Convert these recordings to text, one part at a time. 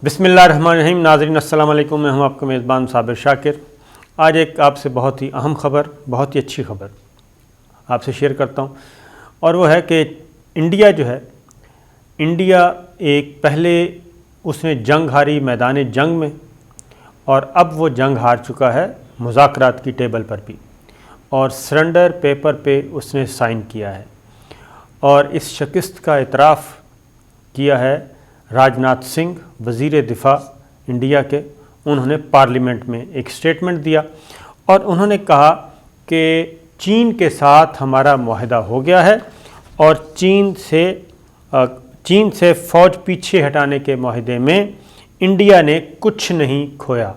بسم اللہ الرحمن الرحیم. ناظرین السلام علیکم. میں ہوں آپ کا میزبان صابر شاکر. آج ایک آپ سے بہت ہی اہم خبر، بہت ہی اچھی خبر آپ سے شیئر کرتا ہوں، اور وہ ہے کہ انڈیا جو ہے، انڈیا ایک پہلے اس نے جنگ ہاری میدان جنگ میں، اور اب وہ جنگ ہار چکا ہے مذاکرات کی ٹیبل پر بھی، اور سرنڈر پیپر پہ اس نے سائن کیا ہے، اور اس شکست کا اعتراف کیا ہے راج ناتھ سنگھ وزیر دفاع انڈیا کے. انہوں نے پارلیمنٹ میں ایک سٹیٹمنٹ دیا اور انہوں نے کہا کہ چین کے ساتھ ہمارا معاہدہ ہو گیا ہے، اور چین سے فوج پیچھے ہٹانے کے معاہدے میں انڈیا نے کچھ نہیں کھویا.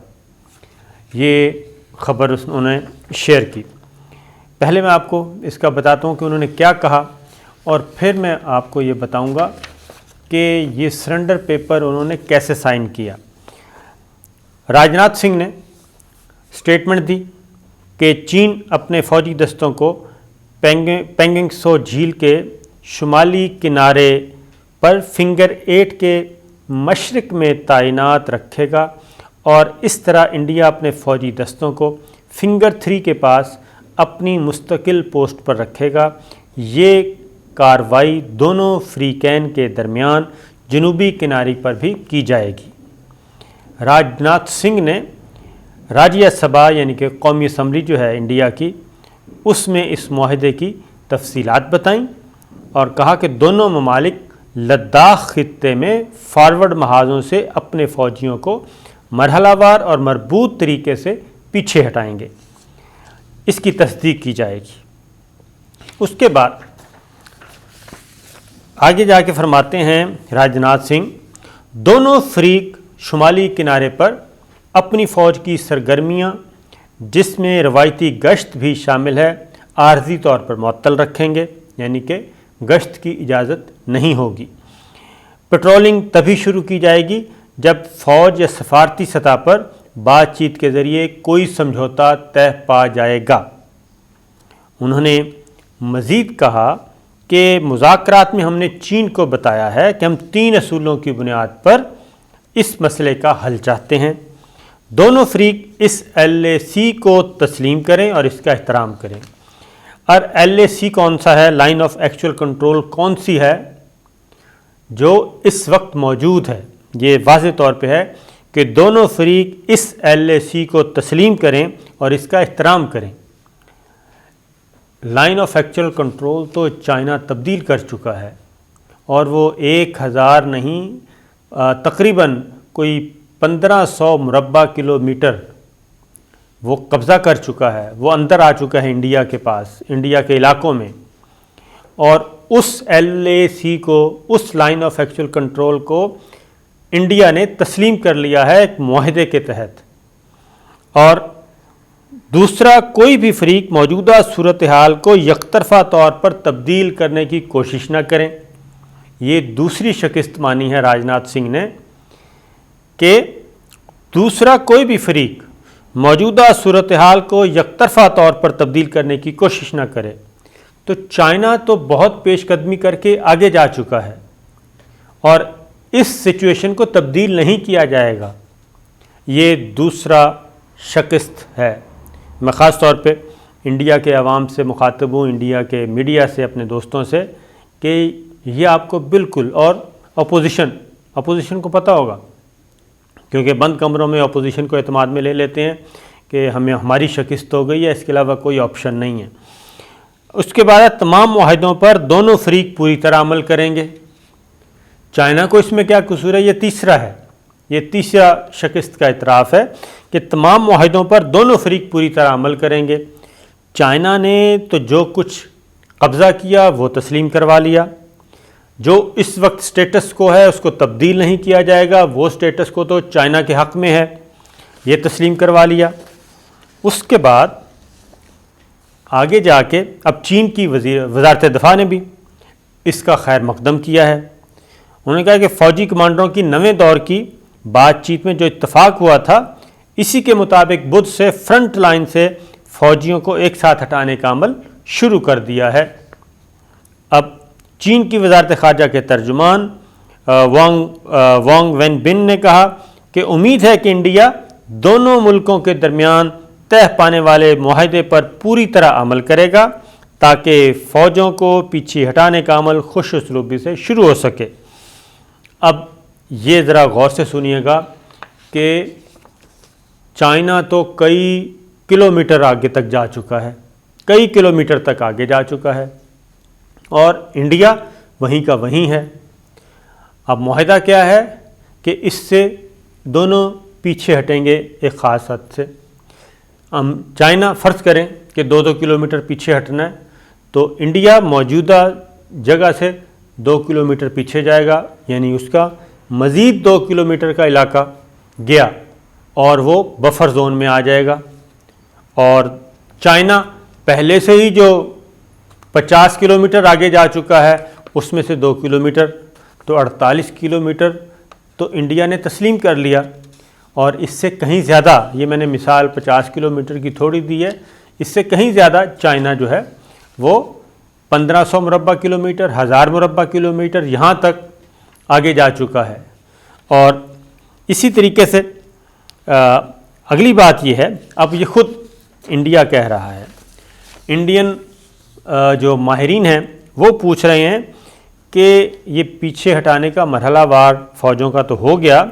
یہ خبر انہوں نے شیئر کی. پہلے میں آپ کو اس کا بتاتا ہوں کہ انہوں نے کیا کہا، اور پھر میں آپ کو یہ بتاؤں گا کہ یہ سرنڈر پیپر انہوں نے کیسے سائن کیا. راج ناتھ سنگھ نے سٹیٹمنٹ دی کہ چین اپنے فوجی دستوں کو پینگنگ سو جھیل کے شمالی کنارے پر فنگر 8 کے مشرق میں تعینات رکھے گا، اور اس طرح انڈیا اپنے فوجی دستوں کو فنگر 3 کے پاس اپنی مستقل پوسٹ پر رکھے گا. یہ کارروائی دونوں فریقین کے درمیان جنوبی کنارے پر بھی کی جائے گی. راج ناتھ سنگھ نے راجیہ سبھا یعنی کہ قومی اسمبلی جو ہے انڈیا کی، اس میں اس معاہدے کی تفصیلات بتائیں، اور کہا کہ دونوں ممالک لداخ خطے میں فارورڈ محاذوں سے اپنے فوجیوں کو مرحلہ وار اور مربوط طریقے سے پیچھے ہٹائیں گے. اس کی تصدیق کی جائے گی. اس کے بعد آگے جا کے فرماتے ہیں راج ناتھ سنگھ، دونوں فریق شمالی کنارے پر اپنی فوج کی سرگرمیاں، جس میں روایتی گشت بھی شامل ہے، عارضی طور پر معطل رکھیں گے، یعنی کہ گشت کی اجازت نہیں ہوگی. پیٹرولنگ تبھی شروع کی جائے گی جب فوج یا سفارتی سطح پر بات چیت کے ذریعے کوئی سمجھوتا طے پا جائے گا. انہوں نے مزید کہا کہ مذاکرات میں ہم نے چین کو بتایا ہے کہ ہم 3 اصولوں کی بنیاد پر اس مسئلے کا حل چاہتے ہیں. دونوں فریق اس LAC کو تسلیم کریں اور اس کا احترام کریں. اور LAC کون سا ہے؟ لائن آف ایکچوئل کنٹرول کون سی ہے جو اس وقت موجود ہے؟ یہ واضح طور پہ ہے کہ دونوں فریق اس LAC کو تسلیم کریں اور اس کا احترام کریں. لائن آف ایکچوئل کنٹرول تو چائنا تبدیل کر چکا ہے، اور وہ 1000 نہیں تقریباً کوئی 1500 مربع کلومیٹر وہ قبضہ کر چکا ہے، وہ اندر آ چکا ہے انڈیا کے پاس، انڈیا کے علاقوں میں. اور اس LAC کو، اس لائن آف ایکچوئل کنٹرول کو انڈیا نے تسلیم کر لیا ہے ایک معاہدے کے تحت. اور دوسرا کوئی بھی فریق موجودہ صورتحال کو یک طرفہ طور پر تبدیل کرنے کی کوشش نہ کریں. یہ دوسری شکست مانی ہے راج ناتھ سنگھ نے کہ دوسرا کوئی بھی فریق موجودہ صورتحال کو یک طرفہ طور پر تبدیل کرنے کی کوشش نہ کرے. تو چائنا تو بہت پیش قدمی کر کے آگے جا چکا ہے، اور اس سچویشن کو تبدیل نہیں کیا جائے گا. یہ دوسرا شکست ہے. میں خاص طور پہ انڈیا کے عوام سے مخاطب ہوں، انڈیا کے میڈیا سے، اپنے دوستوں سے، کہ یہ آپ کو بالکل، اور اپوزیشن کو پتہ ہوگا، کیونکہ بند کمروں میں اپوزیشن کو اعتماد میں لے لیتے ہیں کہ ہماری شکست ہو گئی ہے، اس کے علاوہ کوئی آپشن نہیں ہے. اس کے بعد تمام معاہدوں پر دونوں فریق پوری طرح عمل کریں گے. چائنا کو اس میں کیا قصور ہے؟ یہ تیسرا ہے. یہ تیسرا شکست کا اعتراف ہے کہ تمام معاہدوں پر دونوں فریق پوری طرح عمل کریں گے. چائنا نے تو جو کچھ قبضہ کیا وہ تسلیم کروا لیا. جو اس وقت سٹیٹس کو ہے اس کو تبدیل نہیں کیا جائے گا، وہ سٹیٹس کو تو چائنا کے حق میں ہے، یہ تسلیم کروا لیا. اس کے بعد آگے جا کے اب چین کی وزارت دفاع نے بھی اس کا خیر مقدم کیا ہے. انہوں نے کہا کہ فوجی کمانڈروں کی نویں دور کی بات چیت میں جو اتفاق ہوا تھا، اسی کے مطابق بدھ سے فرنٹ لائن سے فوجیوں کو ایک ساتھ ہٹانے کا عمل شروع کر دیا ہے. اب چین کی وزارت خارجہ کے ترجمان وانگ وین بن نے کہا کہ امید ہے کہ انڈیا دونوں ملکوں کے درمیان طے پانے والے معاہدے پر پوری طرح عمل کرے گا تاکہ فوجوں کو پیچھے ہٹانے کا عمل خوش اسلوبی سے شروع ہو سکے۔ اب یہ ذرا غور سے سنیے گا کہ چائنا تو کئی کلومیٹر آگے تک جا چکا ہے، کئی کلومیٹر تک آگے جا چکا ہے، اور انڈیا وہیں کا وہیں ہے۔ اب معاہدہ کیا ہے کہ اس سے دونوں پیچھے ہٹیں گے ایک خاص حد سے۔ ہم چائنا فرض کریں کہ 2 کلومیٹر پیچھے ہٹنا ہے، تو انڈیا موجودہ جگہ سے 2 کلومیٹر پیچھے جائے گا، یعنی اس کا مزید 2 کلومیٹر کا علاقہ گیا اور وہ بفر زون میں آ جائے گا۔ اور چائنا پہلے سے ہی جو 50 کلومیٹر آگے جا چکا ہے اس میں سے 2 کلومیٹر، تو 48 کلومیٹر تو انڈیا نے تسلیم کر لیا، اور اس سے کہیں زیادہ، یہ میں نے مثال 50 کلومیٹر کی تھوڑی دی ہے، اس سے کہیں زیادہ چائنا جو ہے وہ 1500 مربع کلومیٹر، 1000 مربع کلومیٹر یہاں تک آگے جا چکا ہے۔ اور اسی طریقے سے اگلی بات یہ ہے، اب یہ خود انڈیا کہہ رہا ہے، انڈین جو ماہرین ہیں وہ پوچھ رہے ہیں کہ یہ پیچھے ہٹانے کا مرحلہ وار فوجوں کا تو ہو گیا،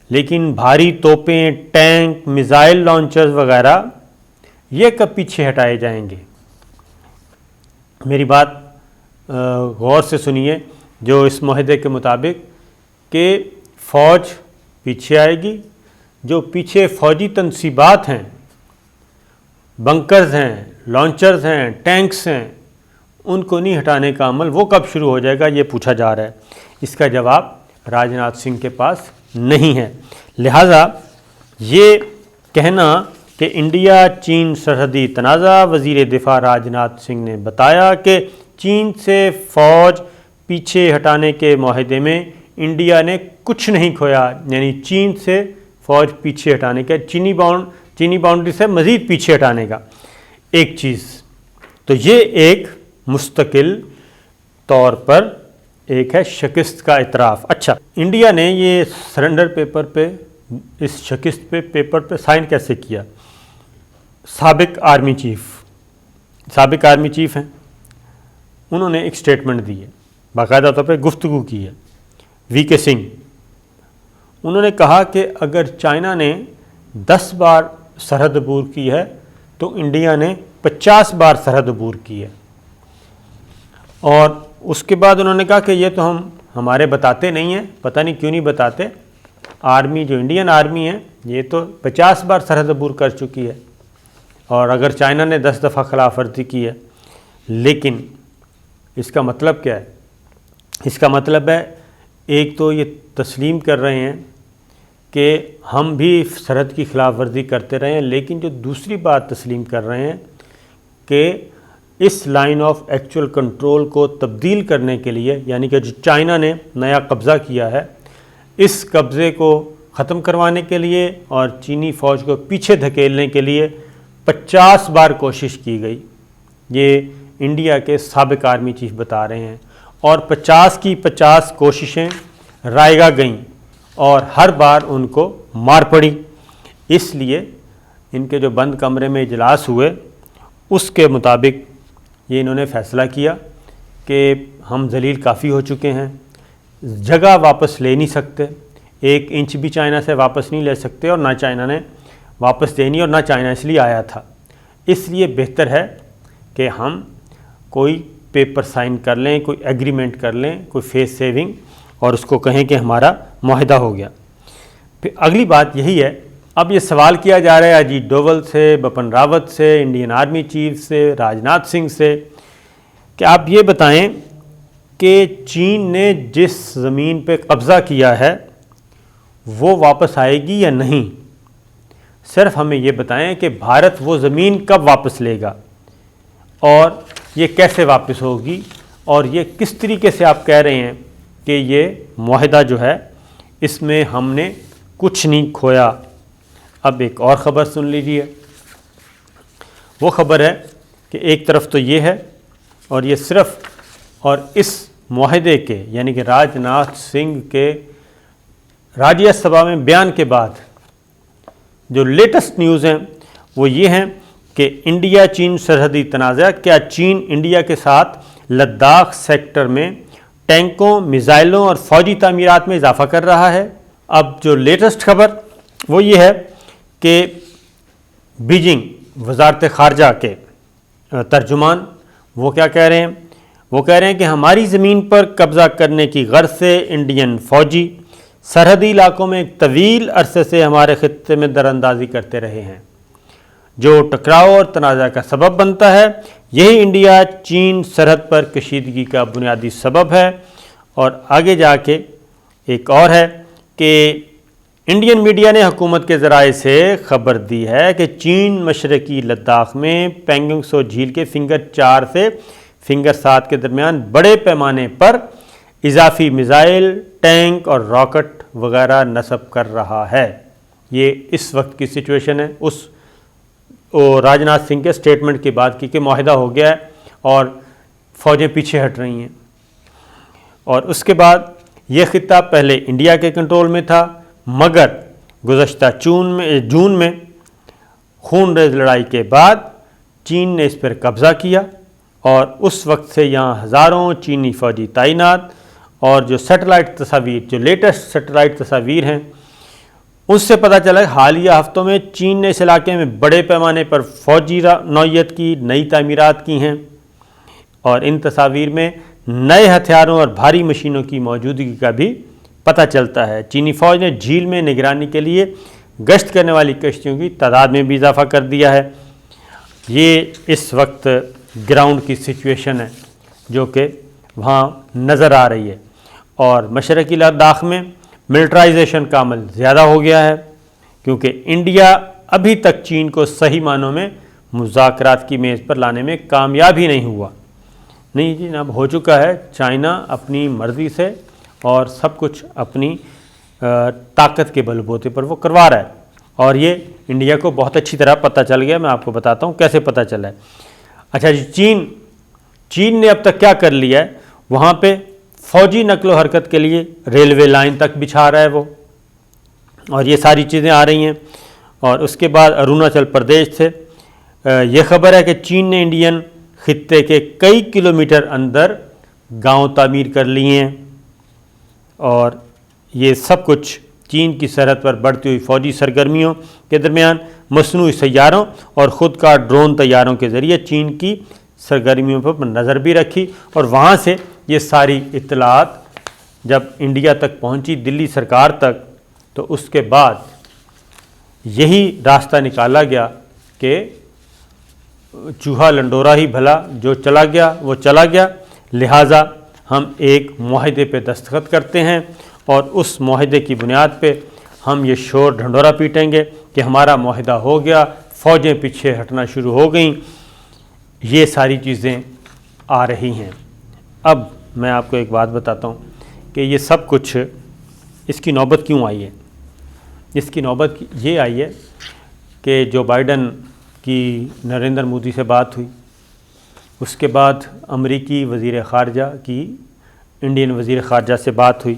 لیکن بھاری توپیں، ٹینک، میزائل لانچرز وغیرہ یہ کب پیچھے ہٹائے جائیں گے؟ میری بات غور سے سنیے، جو اس معاہدے کے مطابق کہ فوج پیچھے آئے گی، جو پیچھے فوجی تنصیبات ہیں، بنکرز ہیں، لانچرز ہیں، ٹینکس ہیں، ان کو نہیں ہٹانے کا عمل وہ کب شروع ہو جائے گا، یہ پوچھا جا رہا ہے۔ اس کا جواب راجناتھ سنگھ کے پاس نہیں ہے۔ لہٰذا یہ کہنا کہ انڈیا چین سرحدی تنازع، وزیر دفاع راجناتھ سنگھ نے بتایا کہ چین سے فوج پیچھے ہٹانے کے معاہدے میں انڈیا نے کچھ نہیں کھویا، یعنی چین سے فوج پیچھے ہٹانے کا، چینی باؤنڈری سے مزید پیچھے ہٹانے کا ایک چیز، تو یہ ایک مستقل طور پر ایک ہے شکست کا اعتراف۔ اچھا، انڈیا نے یہ سرنڈر پیپر پہ، اس شکست پہ پیپر پہ سائن کیسے کیا؟ سابق آرمی چیف ہیں، انہوں نے ایک سٹیٹمنٹ دی ہے، باقاعدہ طور پہ گفتگو کی ہے، وی کے سنگھ۔ انہوں نے کہا کہ اگر چائنا نے 10 بار سرحد عبور کی ہے تو انڈیا نے 50 بار سرحد عبور کی ہے۔ اور اس کے بعد انہوں نے کہا کہ یہ تو ہمارے بتاتے نہیں ہیں، پتہ نہیں کیوں نہیں بتاتے، آرمی جو انڈین آرمی ہے یہ تو 50 بار سرحد عبور کر چکی ہے، اور اگر چائنا نے 10 دفعہ خلاف ورزی کی ہے۔ لیکن اس کا مطلب کیا ہے؟ اس کا مطلب ہے ایک تو یہ تسلیم کر رہے ہیں کہ ہم بھی سرحد کی خلاف ورزی کرتے رہے ہیں، لیکن جو دوسری بات تسلیم کر رہے ہیں کہ اس لائن آف ایکچول کنٹرول کو تبدیل کرنے کے لیے، یعنی کہ جو چائنا نے نیا قبضہ کیا ہے، اس قبضے کو ختم کروانے کے لیے اور چینی فوج کو پیچھے دھکیلنے کے لیے 50 بار کوشش کی گئی۔ یہ انڈیا کے سابق آرمی چیف بتا رہے ہیں، اور 50 کی 50 کوششیں رائگاں گئیں اور ہر بار ان کو مار پڑی۔ اس لیے ان کے جو بند کمرے میں اجلاس ہوئے اس کے مطابق یہ انہوں نے فیصلہ کیا کہ ہم ذلیل کافی ہو چکے ہیں، جگہ واپس لے نہیں سکتے، 1 انچ بھی چائنا سے واپس نہیں لے سکتے، اور نہ چائنا نے واپس دینی، اور نہ چائنا اس لیے آیا تھا۔ اس لیے بہتر ہے کہ ہم کوئی پیپر سائن کر لیں، کوئی ایگریمنٹ کر لیں، کوئی فیس سیونگ، اور اس کو کہیں کہ ہمارا معاہدہ ہو گیا۔ پھر اگلی بات یہی ہے، اب یہ سوال کیا جا رہا ہے اجیت ڈوول سے، بپن راوت سے، انڈین آرمی چیف سے، راجناتھ سنگھ سے، کہ آپ یہ بتائیں کہ چین نے جس زمین پہ قبضہ کیا ہے وہ واپس آئے گی یا نہیں؟ صرف ہمیں یہ بتائیں کہ بھارت وہ زمین کب واپس لے گا، اور یہ کیسے واپس ہوگی، اور یہ کس طریقے سے آپ کہہ رہے ہیں کہ یہ معاہدہ جو ہے اس میں ہم نے کچھ نہیں کھویا۔ اب ایک اور خبر سن لیجیے، وہ خبر ہے کہ ایک طرف تو یہ ہے، اور یہ صرف اور اس معاہدے کے یعنی کہ راج ناتھ سنگھ کے راجیہ سبھا میں بیان کے بعد جو لیٹسٹ نیوز ہیں وہ یہ ہیں کہ انڈیا چین سرحدی تنازع، کیا چین انڈیا کے ساتھ لداخ سیکٹر میں ٹینکوں، میزائلوں اور فوجی تعمیرات میں اضافہ کر رہا ہے؟ اب جو لیٹسٹ خبر وہ یہ ہے کہ بیجنگ وزارت خارجہ کے ترجمان وہ کیا کہہ رہے ہیں؟ وہ کہہ رہے ہیں کہ ہماری زمین پر قبضہ کرنے کی غرض سے انڈین فوجی سرحدی علاقوں میں ایک طویل عرصے سے ہمارے خطے میں دراندازی کرتے رہے ہیں، جو ٹکراؤ اور تنازع کا سبب بنتا ہے۔ یہی انڈیا چین سرحد پر کشیدگی کا بنیادی سبب ہے۔ اور آگے جا کے ایک اور ہے کہ انڈین میڈیا نے حکومت کے ذرائع سے خبر دی ہے کہ چین مشرقی لداخ میں پینگونگ سو جھیل کے فنگر 4 سے فنگر 7 کے درمیان بڑے پیمانے پر اضافی میزائل، ٹینک اور راکٹ وغیرہ نصب کر رہا ہے۔ یہ اس وقت کی سچویشن ہے، اس راج ناتھ سنگھ کے سٹیٹمنٹ کے بعد کی کہ معاہدہ ہو گیا ہے اور فوجیں پیچھے ہٹ رہی ہیں۔ اور اس کے بعد یہ خطہ پہلے انڈیا کے کنٹرول میں تھا، مگر گزشتہ جون میں خون ریز لڑائی کے بعد چین نے اس پر قبضہ کیا اور اس وقت سے یہاں ہزاروں چینی فوجی تعینات، اور جو سیٹلائٹ تصاویر، جو لیٹسٹ سیٹلائٹ تصاویر ہیں اس سے پتہ چلا کہ حالیہ ہفتوں میں چین نے اس علاقے میں بڑے پیمانے پر فوجی نوعیت کی نئی تعمیرات کی ہیں، اور ان تصاویر میں نئے ہتھیاروں اور بھاری مشینوں کی موجودگی کا بھی پتہ چلتا ہے۔ چینی فوج نے جھیل میں نگرانی کے لیے گشت کرنے والی کشتیوں کی تعداد میں بھی اضافہ کر دیا ہے۔ یہ اس وقت گراؤنڈ کی سچویشن ہے جو کہ وہاں نظر آ رہی ہے، اور مشرقی لداخ میں ملٹرائزیشن کا عمل زیادہ ہو گیا ہے، کیونکہ انڈیا ابھی تک چین کو صحیح معنوں میں مذاکرات کی میز پر لانے میں کامیاب ہی نہیں ہوا۔ نہیں جی جناب، ہو چکا ہے۔ چائنا اپنی مرضی سے اور سب کچھ اپنی طاقت کے بل بوتے پر وہ کروا رہا ہے، اور یہ انڈیا کو بہت اچھی طرح پتہ چل گیا۔ میں آپ کو بتاتا ہوں کیسے پتہ چلا ہے۔ اچھا جی، چین نے اب تک کیا کر لیا ہے؟ وہاں پہ فوجی نقل و حرکت کے لیے ریلوے لائن تک بچھا رہا ہے وہ، اور یہ ساری چیزیں آ رہی ہیں۔ اور اس کے بعد اروناچل پردیش سے یہ خبر ہے کہ چین نے انڈین خطے کے کئی کلومیٹر اندر گاؤں تعمیر کر لیے ہیں، اور یہ سب کچھ چین کی سرحد پر بڑھتی ہوئی فوجی سرگرمیوں کے درمیان مصنوعی سیاروں اور خود کار ڈرون طیاروں کے ذریعے چین کی سرگرمیوں پر نظر بھی رکھی، اور وہاں سے یہ ساری اطلاعات جب انڈیا تک پہنچی، دلی سرکار تک، تو اس کے بعد یہی راستہ نکالا گیا کہ چوہا لنڈورا ہی بھلا، جو چلا گیا وہ چلا گیا، لہٰذا ہم ایک معاہدے پہ دستخط کرتے ہیں، اور اس معاہدے کی بنیاد پہ ہم یہ شور ڈھنڈورا پیٹیں گے کہ ہمارا معاہدہ ہو گیا، فوجیں پیچھے ہٹنا شروع ہو گئیں۔ یہ ساری چیزیں آ رہی ہیں۔ اب میں آپ کو ایک بات بتاتا ہوں کہ یہ سب کچھ اس کی نوبت کیوں آئی ہے؟ اس کی نوبت یہ آئی ہے کہ جو بائیڈن کی نریندر مودی سے بات ہوئی، اس کے بعد امریکی وزیر خارجہ کی انڈین وزیر خارجہ سے بات ہوئی،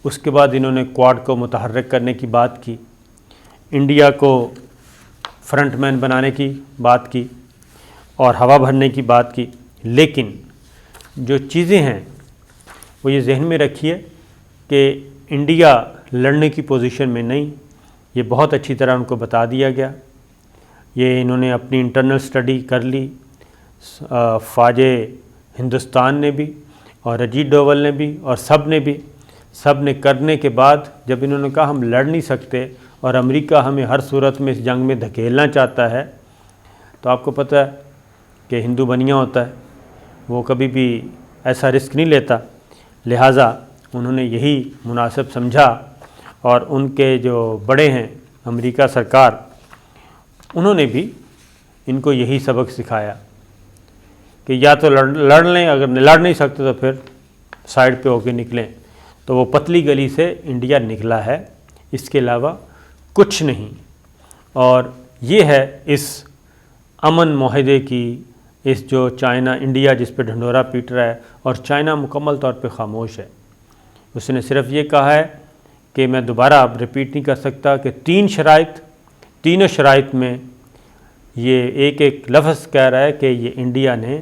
اس کے بعد انہوں نے کواد کو متحرک کرنے کی بات کی، انڈیا کو فرنٹ مین بنانے کی بات کی، اور ہوا بھرنے کی بات کی۔ لیکن جو چیزیں ہیں وہ یہ ذہن میں رکھیے کہ انڈیا لڑنے کی پوزیشن میں نہیں، یہ بہت اچھی طرح ان کو بتا دیا گیا۔ یہ انہوں نے اپنی انٹرنل سٹڈی کر لی، فوج ہندوستان نے بھی اور اجیت ڈوول نے بھی اور سب نے کرنے کے بعد جب انہوں نے کہا ہم لڑ نہیں سکتے اور امریکہ ہمیں ہر صورت میں اس جنگ میں دھکیلنا چاہتا ہے، تو آپ کو پتہ ہے کہ ہندو بنیا ہوتا ہے، وہ کبھی بھی ایسا رسک نہیں لیتا، لہٰذا انہوں نے یہی مناسب سمجھا، اور ان کے جو بڑے ہیں امریکہ سرکار، انہوں نے بھی ان کو یہی سبق سکھایا کہ یا تو لڑ لیں، اگر لڑ نہیں سکتے تو پھر سائیڈ پہ ہو کے نکلیں۔ تو وہ پتلی گلی سے انڈیا نکلا ہے، اس کے علاوہ کچھ نہیں۔ اور یہ ہے اس امن معاہدے کی اس جو چائنا انڈیا جس پہ ڈھنڈورا پیٹ رہا ہے، اور چائنا مکمل طور پہ خاموش ہے۔ اس نے صرف یہ کہا ہے کہ میں دوبارہ اب ریپیٹ نہیں کر سکتا کہ تینوں شرائط میں یہ ایک ایک لفظ کہہ رہا ہے کہ یہ انڈیا نے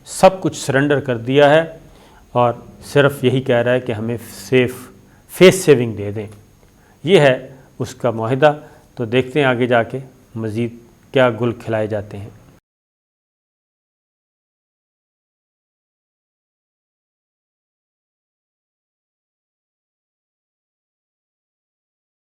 سب کچھ سرنڈر کر دیا ہے، اور صرف یہی کہہ رہا ہے کہ ہمیں فیس سیونگ دے دیں۔ یہ ہے اس کا معاہدہ۔ تو دیکھتے ہیں آگے جا کے مزید کیا گل کھلائے جاتے ہیں۔